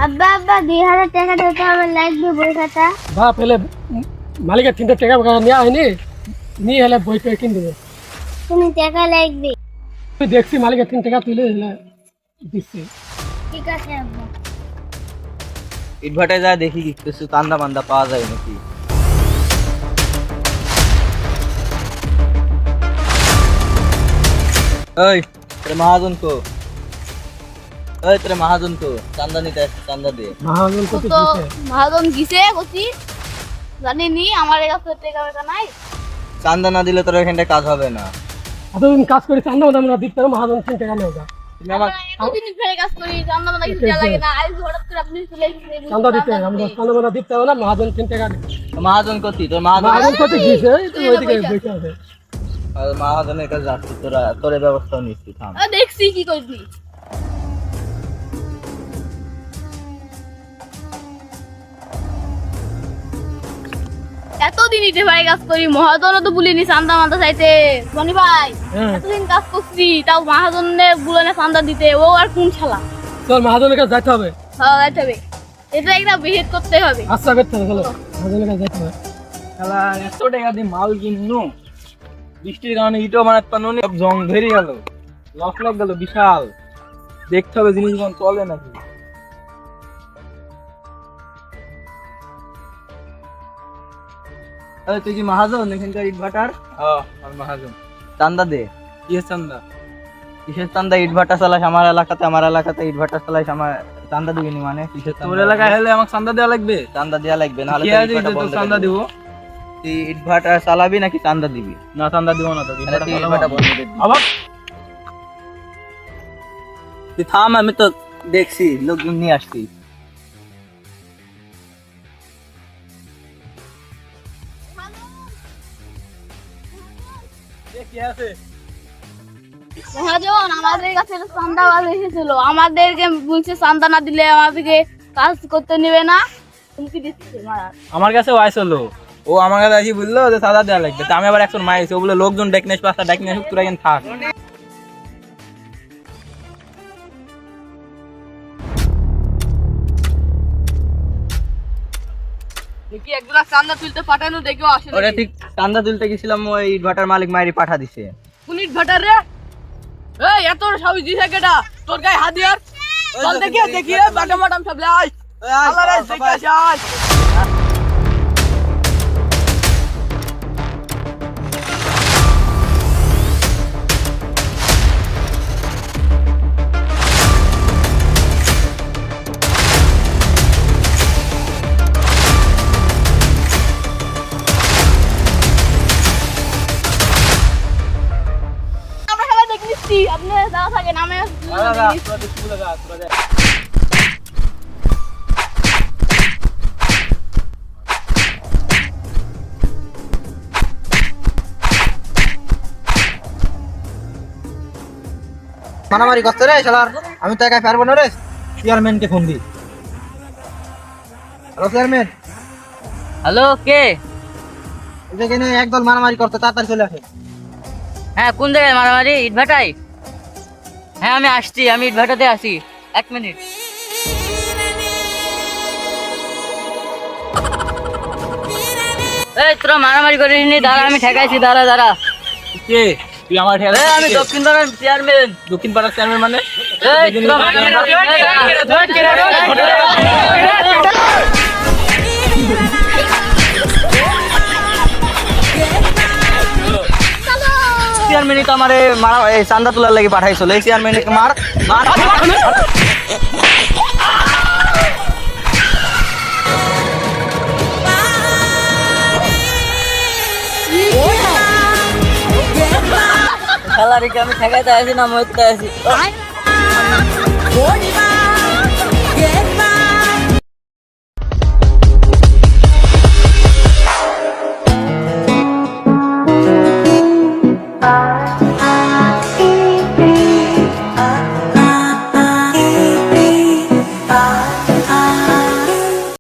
আব্বা আব্বা 2000 টাকা দিতে হবে, লাগবে বই খাতা। বাপ এলে মালিকের 3 টাকা নেওয়া হয়নি, নিয়ে এলে বই পেয়ে কিনে দেবে। তুমি টাকা লাগবে। তুই দেখছি মালিকের 3 টাকা তুলে এলে দিচ্ছি। ঠিক আছে আব্বা। ইটভাটায় যা দেখি কিছু চান্দা মান্দা পাওয়া যায় নাকি। ওই তোর মহাজন তো, ওই তোর মহাজন তো চান্দা নিতে আসছে, চান্দা দিয়ে। মহাজন কত তো দিছে? মহাজন দিছে কচি জানি নি, আমার কাছে টাকা পয়সা নাই। চান্দা না দিলে তোর এখানটা কাজ হবে না। এতদিন কাজ করে চান্দা আমরা দিতে পারো, মহাজন 3 টাকা নেওয়া। তুমি আমার এতদিন ধরে কাজ করি, চান্দা মান্দা কিছু দেয়া লাগে না। আজ হঠাৎ করে আপনি চলে এসেছেন, চান্দা দিতে আমরা চান্দা দিতে হবে না, মহাজন 3 টাকা নেবে। মহাজন কতি, তোর মহাজন মহাজন কত দিছে? তুই ওইদিকে বসে আছে। মহাজনের কাছে যাচ্ছি, তোরা তোর ব্যবস্থা নিচ্ছি, থাম। দেখছি কি করবি। এতদিন ইটে ভাই কাজ করি, মহাজনও তো বলিনি চান্দা মান্দা চাইতে। ধনী ভাই হ্যাঁ। এতদিন কাজ করছি, তাও মহাজনে বলে চান্দা দিতে, ও আর কোন শালা। চল মহাজনের কাছে যাইতে হবে। হ্যাঁ যাইতে হবে, এটা একটা বিহিত করতে হবে। আচ্ছা বের থেকে চলো, মহাজনের কাছে যাইতে হবে। শালা এত টাকা দিয়ে মাল কিননু, বৃষ্টির কারণে ইটও বানাতে পারলো না, সব জং ধরে গেল, লস লাগ গেল বিশাল। দেখতে হবে জিনিসগুলো চলে নাকি। আরে তুই কি মহাজন এখানকার ইট ভাটার? হ্যাঁ আমি মহাজন। চান্দা দে। কিসের চান্দা? কিসের চান্দা? ইট ভাটা চালাস আমার এলাকাতে, আমার এলাকাতে ইট ভাটা চালাস, আমার চান্দা দিবি নি মানে? কিসের তোর চান্দা? এলাকায় হলে আমাকে চান্দা দেওয়া লাগবে। চান্দা দেওয়া লাগবে, নাহলে কি তো আছে ইট ভাটা যে তোর বন্ধ করে চান্দা দেব। দিব? তুই ইট ভাটা চালাবি নাকি চান্দা দিবি? না চান্দা দিব না তো, ইট তাহলে ভাটা তুই ইট চালাবো ভাটা আমি। বন্ধ করে দিবি। আবার তুই থাম, আমি তো দেখছি লোকজন নিয়ে আসছি। কি আছে? মহাজন আমাদের কাছে চান্দা বাজ এসেছিল, আমাদেরকে বলছে চান্দা না দিলে আমাদেরকে কাজ করতে নেবে না, হুমকি দিচ্ছে মারার। আমার কাছে ওয়াইস হলো, ও আমার কাছে আসি বললো যে চাঁদা দেওয়া লাগবে, তা আমি আবার একজন মাইছি, ও বলে লোকজন ডেকনেস পাঁচটা ডেকনেস তোরা এখানে থাক। দেখি একজন চান্দা তুলতে পাঠানো, দেখেও আসে ওটা ঠিক চান্দা তুলতে গেছিলাম, ওই ইট ভাটার মালিক মাইরি পাঠা দিছে। পুলিশ ভাটার রে। এই এত সবই দিছে কেডা? তোর গায়ে হাতিয়ার চল দেখি দেখি, ম্যাডাম ম্যাডাম সব লাই আল্লাহ রে দেখে যাস। আমরা সবাই দেখে নিচ্ছি, আপনি দাঁড়া থাকেন, আমি মারামারি করতে রে শালার, আমি তো একাই পারবো না রে। চেয়ারম্যানকে ফোন দি। Hello chairman. হ্যালো, কে? এখানে একদল মারামারি করতে, তাড়াতাড়ি চলে আসে। হ্যাঁ, কোন জায়গায় মারামারি? ইটভাটায়? হ্যাঁ আমি আসছি, আমি ইটভাটাতে আছি, 1 মিনিট। এই তোরা মারামারি করিস নি, দাঁড়া আমি ঠেকাইছি, দাঁড়া দাঁড়া। কে তুই? আমার ঠেলা? এই আমি দক্ষিণ পাড়ার চেয়ারম্যান। দক্ষিণ পাড়ার চেয়ারম্যান মানে? এই তোরা মারামারি করিস নি, চেয়ারম্যানই তো আমার চান্দা তোলার লাগে পাঠাইছিল, এই চেয়ারম্যানকে মার মার। শালারিকে আমি ঠেকাইতে আসি না মরতে আসি।